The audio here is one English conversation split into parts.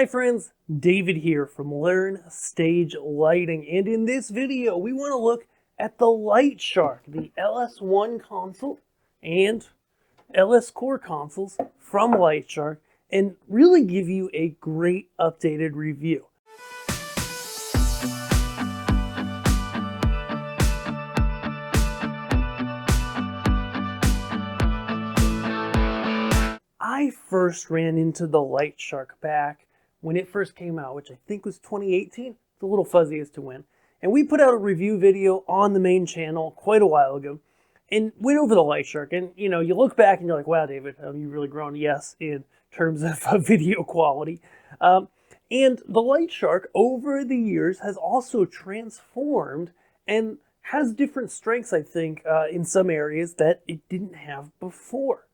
Hi friends, David here from Learn Stage Lighting, and in this video we want to look at the LightShark, the LS-1 console and LS Core consoles from LightShark, and really give you a great updated review. I first ran into the LightShark back when it first came out, which I think was 2018. It's a little fuzzy as to when. And we put out a review video on the main channel quite a while ago and went over the LightShark. And, you know, you look back and you're like, wow, David, you've really grown, yes, in terms of video quality. And the LightShark over the years has also transformed and has different strengths, I think, in some areas that it didn't have before.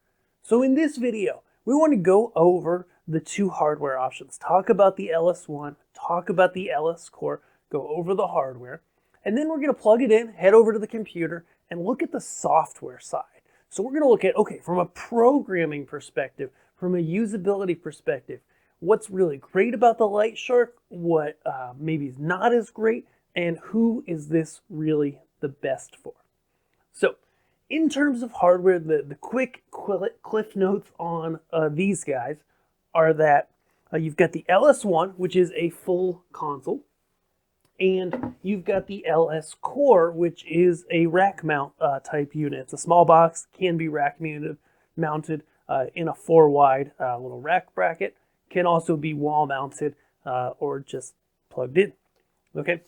So in this video, we want to go over the two hardware options, talk about the LS-1, talk about the LS Core, go over the hardware, and then we're going to plug it in, head over to the computer, and look at the software side. So we're going to look at, okay, from a programming perspective, from a usability perspective, what's really great about the LightShark, what maybe is not as great, and who is this really the best for. So, in terms of hardware, the quick cliff notes on these guys are that you've got the LS-1, which is a full console, and you've got the LS Core, which is a rack mount type unit. It's a small box, can be rack mounted in a 4-wide little rack bracket, can also be wall mounted or just plugged in. Okay,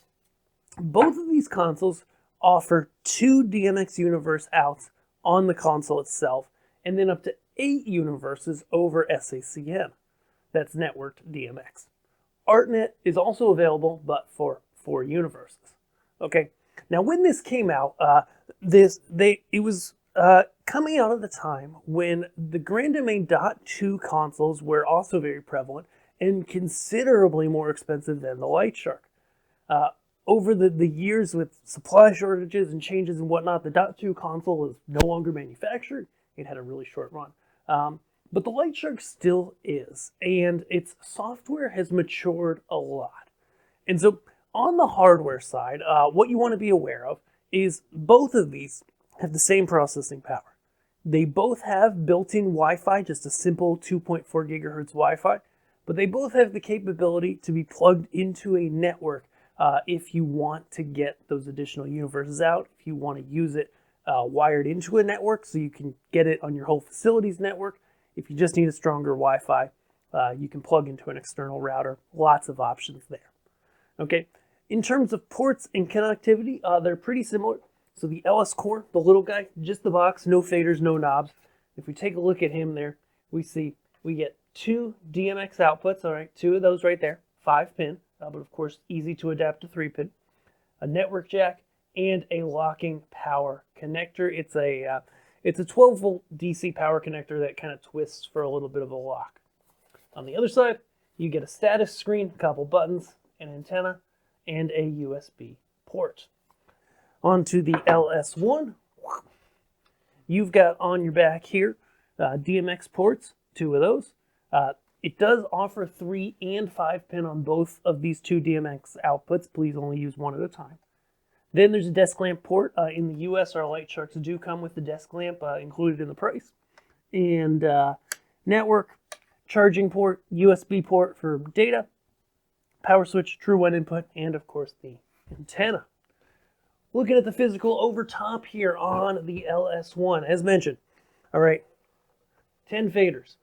both of these consoles offer 2 DMX universe outs on the console itself, and then up to 8 universes over SACM. That's networked DMX. ArtNet is also available, but for 4 universes. Okay, now when this came out, it was coming out at the time when the Grand Domain .2 consoles were also very prevalent and considerably more expensive than the LightShark. Over the years with supply shortages and changes and whatnot, the .2 console is no longer manufactured. It had a really short run. But the LightShark still is, and its software has matured a lot. And so on the hardware side, what you want to be aware of is both of these have the same processing power. They both have built-in Wi-Fi, just a simple 2.4 gigahertz Wi-Fi, but they both have the capability to be plugged into a network if you want to get those additional universes out, if you want to use it wired into a network so you can get it on your whole facility's network. If you just need a stronger Wi-Fi, you can plug into an external router. Lots of options there. Okay, in terms of ports and connectivity, they're pretty similar. So the LS Core, the little guy, just the box, no faders, no knobs. If we take a look at him there, we see we get 2 DMX outputs, all right, 2 of those right there, 5-pin. But of course easy to adapt to 3-pin, a network jack, and a locking power connector. It's a 12-volt DC power connector that kind of twists for a little bit of a lock. On the other side, you get a status screen, a couple buttons, an antenna, and a USB port. Onto the LS-1, you've got on your back here DMX ports, 2 of those. It does offer 3 and 5-pin on both of these 2 DMX outputs. Please only use one at a time. Then there's a desk lamp port. In the US, our LightSharks do come with the desk lamp included in the price. And network, charging port, USB port for data, power switch, true 1 input, and of course the antenna. Looking at the physical over top here on the LS-1, as mentioned, all right, 10 faders.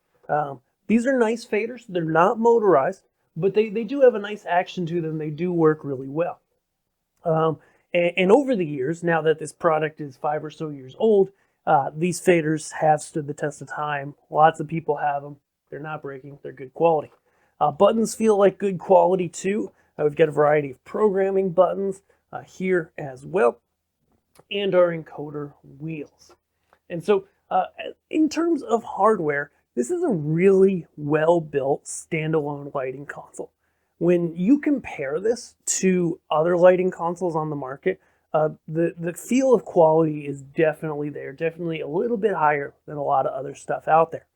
These are nice faders. They're not motorized, but they do have a nice action to them. They do work really well. And over the years, now that this product is 5 or so years old, these faders have stood the test of time. Lots of people have them. They're not breaking. They're good quality. Buttons feel like good quality too. We've got a variety of programming buttons here as well, and our encoder wheels. And so in terms of hardware, this is a really well-built standalone lighting console. When you compare this to other lighting consoles on the market, the feel of quality is definitely there, definitely a little bit higher than a lot of other stuff out there.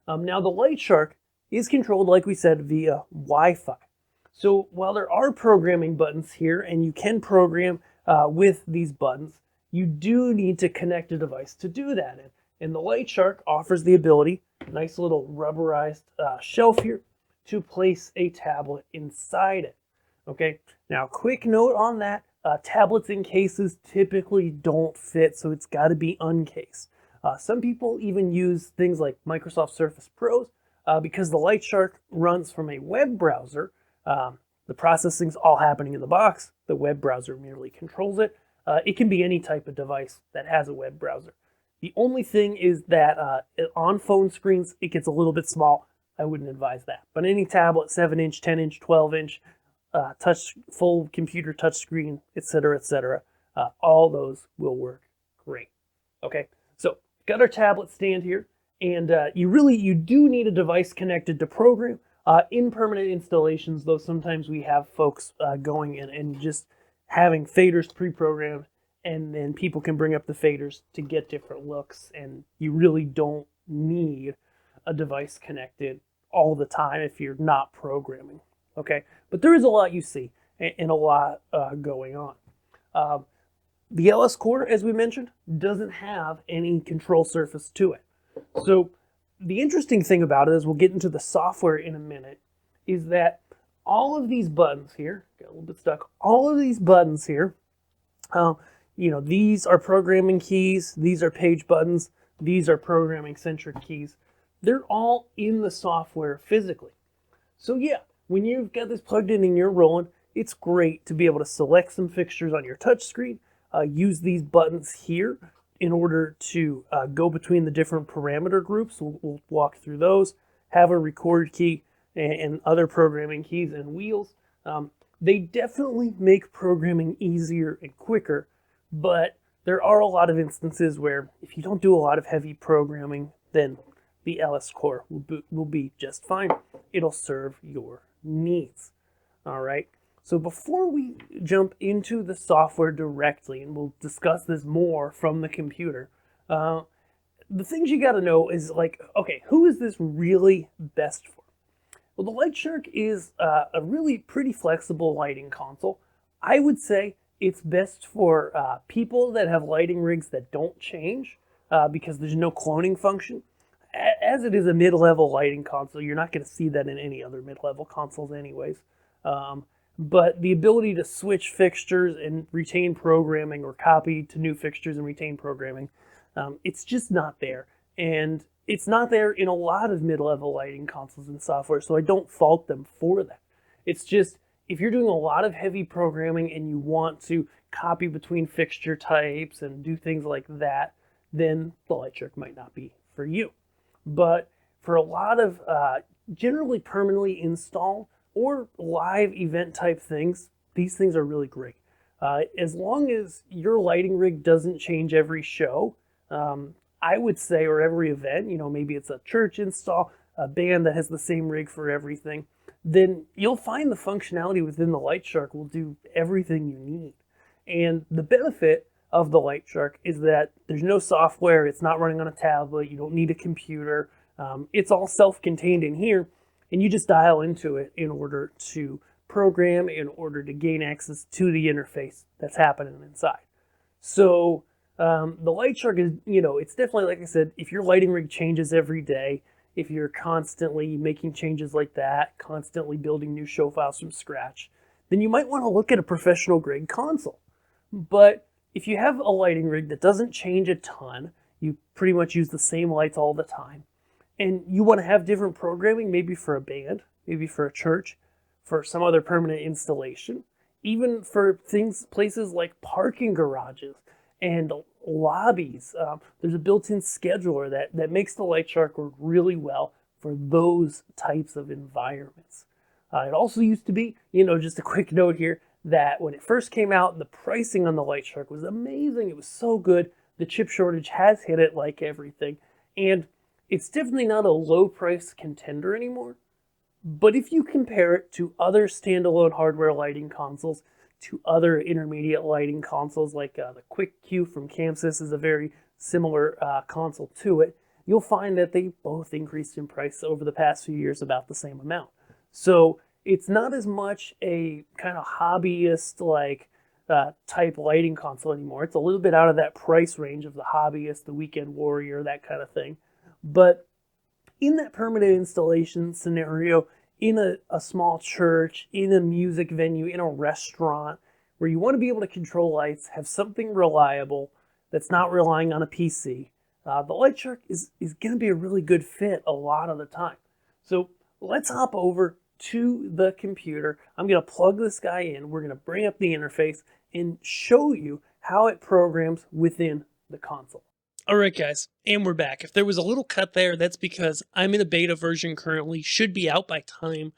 Now the LightShark is controlled, like we said, via Wi-Fi. So while there are programming buttons here, and you can program with these buttons, you do need to connect a device to do that. And the LightShark offers the ability, nice little rubberized shelf here, to place a tablet inside it. Okay, now quick note on that, tablets in cases typically don't fit, so it's got to be uncased. Some people even use things like Microsoft Surface Pros because the LightShark runs from a web browser. The processing's all happening in the box. The web browser merely controls it. It can be any type of device that has a web browser. The only thing is that on phone screens, it gets a little bit small. I wouldn't advise that. But any tablet, 7-inch, 10-inch, 12-inch, full computer touchscreen, etc., all those will work great. Okay, so got our tablet stand here, and you do need a device connected to program. In permanent installations, though, sometimes we have folks going in and just having faders pre-programmed, and then people can bring up the faders to get different looks, and you really don't need a device connected all the time if you're not programming. Okay, but there is a lot you see and a lot going on. The LS core, as we mentioned, doesn't have any control surface to it. So the interesting thing about it, as we'll get into the software in a minute, is that all of these buttons here, got a little bit stuck, all of these buttons here, these are programming keys, these are page buttons, these are programming centric keys. They're all in the software physically. So yeah, when you've got this plugged in and you're rolling, it's great to be able to select some fixtures on your touchscreen, use these buttons here in order to go between the different parameter groups. We'll walk through those, have a record key and other programming keys and wheels. They definitely make programming easier and quicker, but there are a lot of instances where if you don't do a lot of heavy programming, then the LS core will be just fine. It'll serve your needs. All right. So before we jump into the software directly, and we'll discuss this more from the computer, the things you got to know is like, okay, who is this really best for? Well, the LightShark is a really pretty flexible lighting console. I would say it's best for people that have lighting rigs that don't change because there's no cloning function. As it is a mid-level lighting console, you're not going to see that in any other mid-level consoles anyways. But the ability to switch fixtures and retain programming, or copy to new fixtures and retain programming, it's just not there. And it's not there in a lot of mid-level lighting consoles and software, so I don't fault them for that. It's just, if you're doing a lot of heavy programming and you want to copy between fixture types and do things like that, then the LightShark might not be for you. But for a lot of generally permanently installed or live event type things, these things are really great. As long as your lighting rig doesn't change every show, I would say, or every event, maybe it's a church install, a band that has the same rig for everything, then you'll find the functionality within the LightShark will do everything you need. And the benefit of the LightShark is that there's no software, it's not running on a tablet, you don't need a computer, it's all self-contained in here, and you just dial into it in order to program, in order to gain access to the interface that's happening inside. So the LightShark is, it's definitely, like I said, if your lighting rig changes every day, if you're constantly making changes like that, constantly building new show files from scratch, then you might want to look at a professional grade console. But if you have a lighting rig that doesn't change a ton, you pretty much use the same lights all the time, and you want to have different programming, maybe for a band, maybe for a church, for some other permanent installation, even for places like parking garages and lobbies. There's a built-in scheduler that makes the LightShark work really well for those types of environments. It also used to be, just a quick note here, that when it first came out, the pricing on the LightShark was amazing. It was so good. The chip shortage has hit it like everything. And it's definitely not a low price contender anymore. But if you compare it to other standalone hardware lighting consoles, to other intermediate lighting consoles like the Quick Q from Camsys is a very similar console to it, you'll find that they both increased in price over the past few years about the same amount. So it's not as much a kind of hobbyist like type lighting console anymore. It's a little bit out of that price range of the hobbyist, the weekend warrior, that kind of thing. But in that permanent installation scenario, in a small church, in a music venue, in a restaurant, where you want to be able to control lights, have something reliable that's not relying on a PC, the LightShark is going to be a really good fit a lot of the time. So let's hop over to the computer. I'm going to plug this guy in. We're going to bring up the interface and show you how it programs within the console. All right, guys, and we're back. If there was a little cut there, that's because I'm in a beta version currently. Should be out by time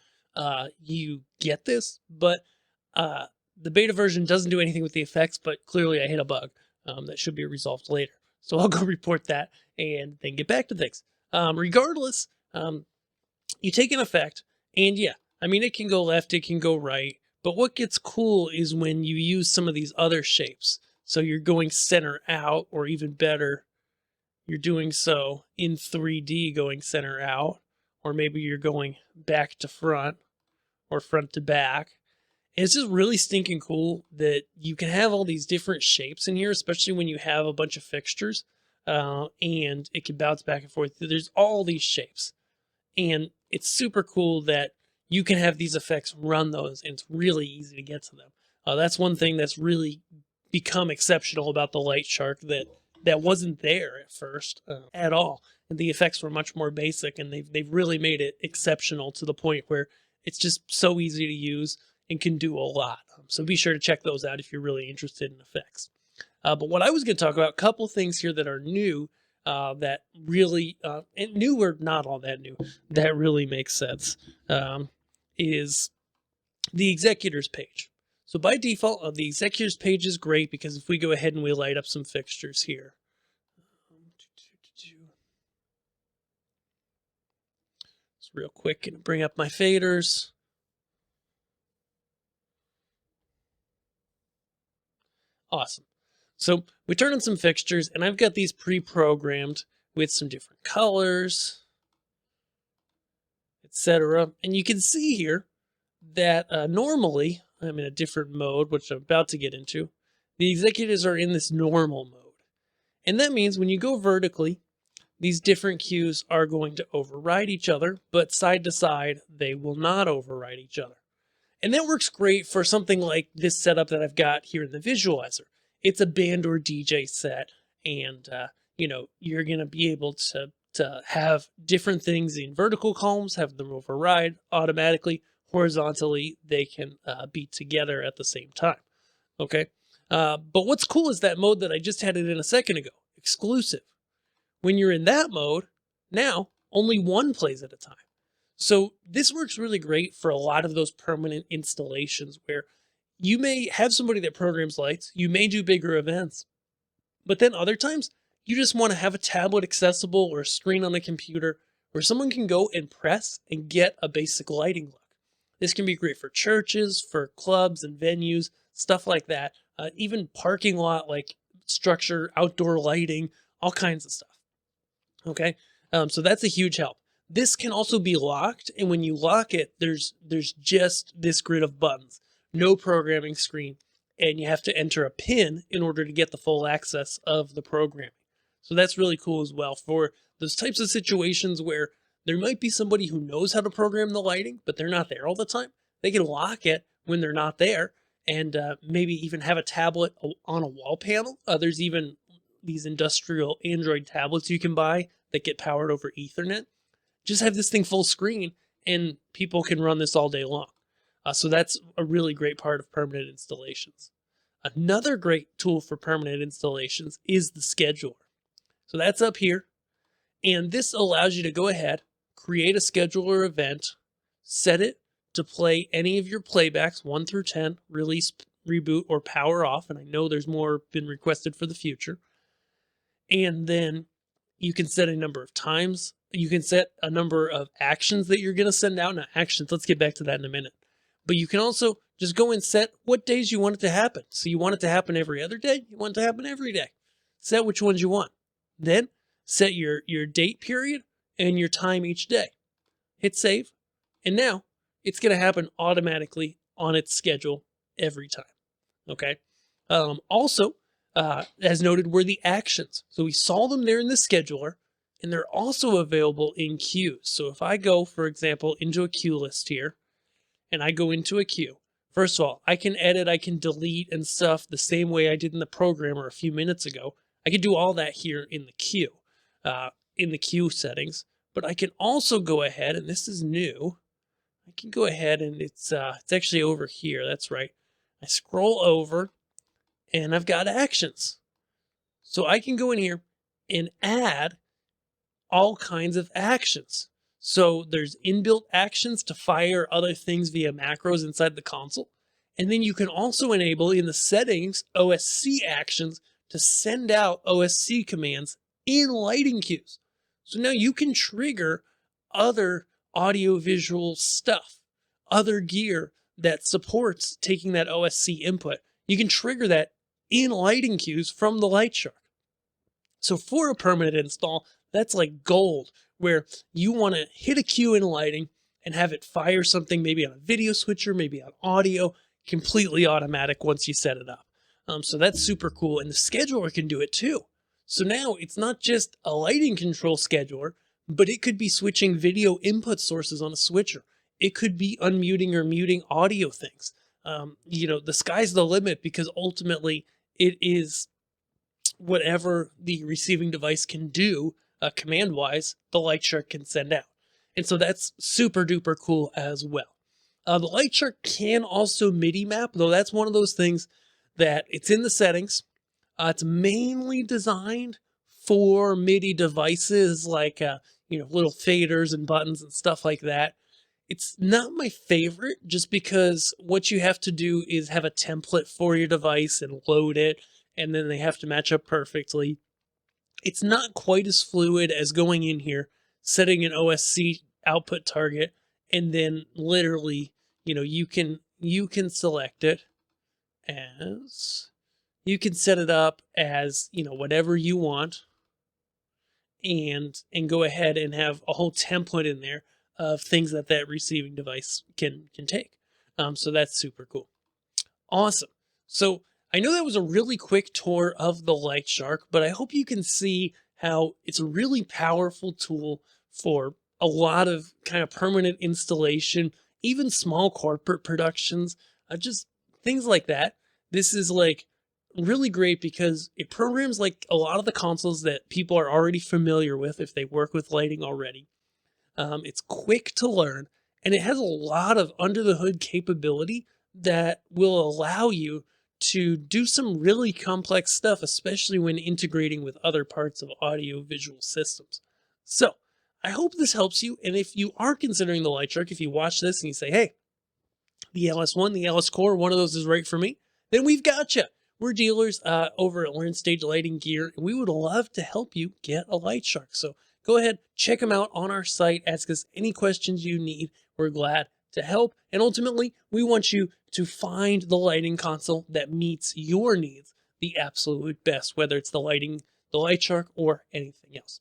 you get this, but the beta version doesn't do anything with the effects, but clearly I hit a bug that should be resolved later. So I'll go report that and then get back to things. Regardless, you take an effect, and yeah, I mean, it can go left, it can go right, but what gets cool is when you use some of these other shapes. So you're going center out, or even better, you're doing so in 3D going center out, or maybe you're going back to front or front to back. And it's just really stinking cool that you can have all these different shapes in here, especially when you have a bunch of fixtures, and it can bounce back and forth. There's all these shapes, and it's super cool that you can have these effects run those, and it's really easy to get to them. That's one thing that's really become exceptional about the LightShark that wasn't there at first at all. And the effects were much more basic, and they've really made it exceptional to the point where it's just so easy to use and can do a lot. So be sure to check those out if you're really interested in effects. But what I was going to talk about, a couple things here that are new, that really, and new or not all that new, that really makes sense, is the executors page. So by default, the executors page is great because if we go ahead and we light up some fixtures here, just real quick, and bring up my faders. Awesome. So we turn on some fixtures, and I've got these pre-programmed with some different colors, etc. And you can see here that normally I'm in a different mode, which I'm about to get into. The executives are in this normal mode. And that means when you go vertically, these different cues are going to override each other, but side to side, they will not override each other. And that works great for something like this setup that I've got here in the visualizer. It's a band or DJ set, and you know, you're going to be able to have different things in vertical columns, have them override automatically. Horizontally, they can be together at the same time. Okay, but what's cool is that mode that I just had it in a second ago, exclusive. When you're in that mode, now only one plays at a time. So this works really great for a lot of those permanent installations where you may have somebody that programs lights, you may do bigger events, but then other times you just want to have a tablet accessible or a screen on a computer where someone can go and press and get a basic lighting look. This can be great for churches, for clubs and venues, stuff like that, even parking lot like structure, outdoor lighting, all kinds of stuff. Okay, so that's a huge help. This can also be locked, and when you lock it, there's just this grid of buttons, no programming screen, and you have to enter a PIN in order to get the full access of the programming. So that's really cool as well for those types of situations where there might be somebody who knows how to program the lighting, but they're not there all the time. They can lock it when they're not there, and maybe even have a tablet on a wall panel. There's even these industrial Android tablets you can buy that get powered over Ethernet. Just have this thing full screen, and people can run this all day long. So that's a really great part of permanent installations. Another great tool for permanent installations is the scheduler. So that's up here, and this allows you to go ahead, create a scheduler event, set it to play any of your playbacks 1 through 10, release, reboot, or power off, and I know there's more been requested for the future. And then you can set a number of times. You can set a number of actions that you're going to send out. Now, actions, let's get back to that in a minute. But you can also just go and set what days you want it to happen. So you want it to happen every other day? You want it to happen every day. Set which ones you want. Then set your date period and your time each day. Hit save, and now it's going to happen automatically on its schedule every time. Okay. Also, as noted, were the actions. So we saw them there in the scheduler, and they're also available in queues. So if I go, for example, into a queue list here, and I go into a queue, first of all, I can edit, I can delete and stuff the same way I did in the programmer a few minutes ago. I can do all that here in the queue settings. But I can also go ahead, and this is new. I can go ahead and it's actually over here. That's right. I scroll over, and I've got actions. So I can go in here and add all kinds of actions. So there's inbuilt actions to fire other things via macros inside the console. And then you can also enable in the settings OSC actions to send out OSC commands in lighting queues. So now you can trigger other audio-visual stuff, other gear that supports taking that OSC input. You can trigger that in lighting queues from the LightShark. So for a permanent install, that's like gold, where you want to hit a queue in lighting and have it fire something maybe on a video switcher, maybe on audio, completely automatic once you set it up. So that's super cool, and the scheduler can do it too. So now it's not just a lighting control scheduler, but it could be switching video input sources on a switcher. It could be unmuting or muting audio things. The sky's the limit, because ultimately it is whatever the receiving device can do command-wise, the LightShark can send out. And so that's super duper cool as well. The LightShark can also MIDI map, though that's one of those things that it's in the settings. It's mainly designed for MIDI devices like little faders and buttons and stuff like that. It's not my favorite, just because what you have to do is have a template for your device and load it, and then they have to match up perfectly. It's not quite as fluid as going in here, setting an OSC output target, and then literally, you can select it as, you can set it up as, whatever you want, and go ahead and have a whole template in there of things that receiving device can take. So that's super cool. Awesome. So I know that was a really quick tour of the LightShark, but I hope you can see how it's a really powerful tool for a lot of kind of permanent installation, even small corporate productions, just things like that. This is like really great because it programs like a lot of the consoles that people are already familiar with if they work with lighting already. It's quick to learn, and it has a lot of under the hood capability that will allow you to do some really complex stuff, especially when integrating with other parts of audio visual systems. So I hope this helps you. And if you are considering the LightShark, if you watch this and you say, hey, the LS-1, the LS Core, one of those is right for me, then we've got you. We're dealers over at Learn Stage Lighting Gear, and we would love to help you get a LightShark. So go ahead, check them out on our site, ask us any questions you need. We're glad to help. And ultimately, we want you to find the lighting console that meets your needs the absolute best, whether it's the LightShark, or anything else.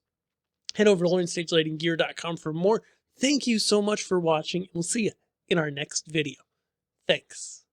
Head over to LearnStageLightingGear.com for more. Thank you so much for watching, and we'll see you in our next video. Thanks.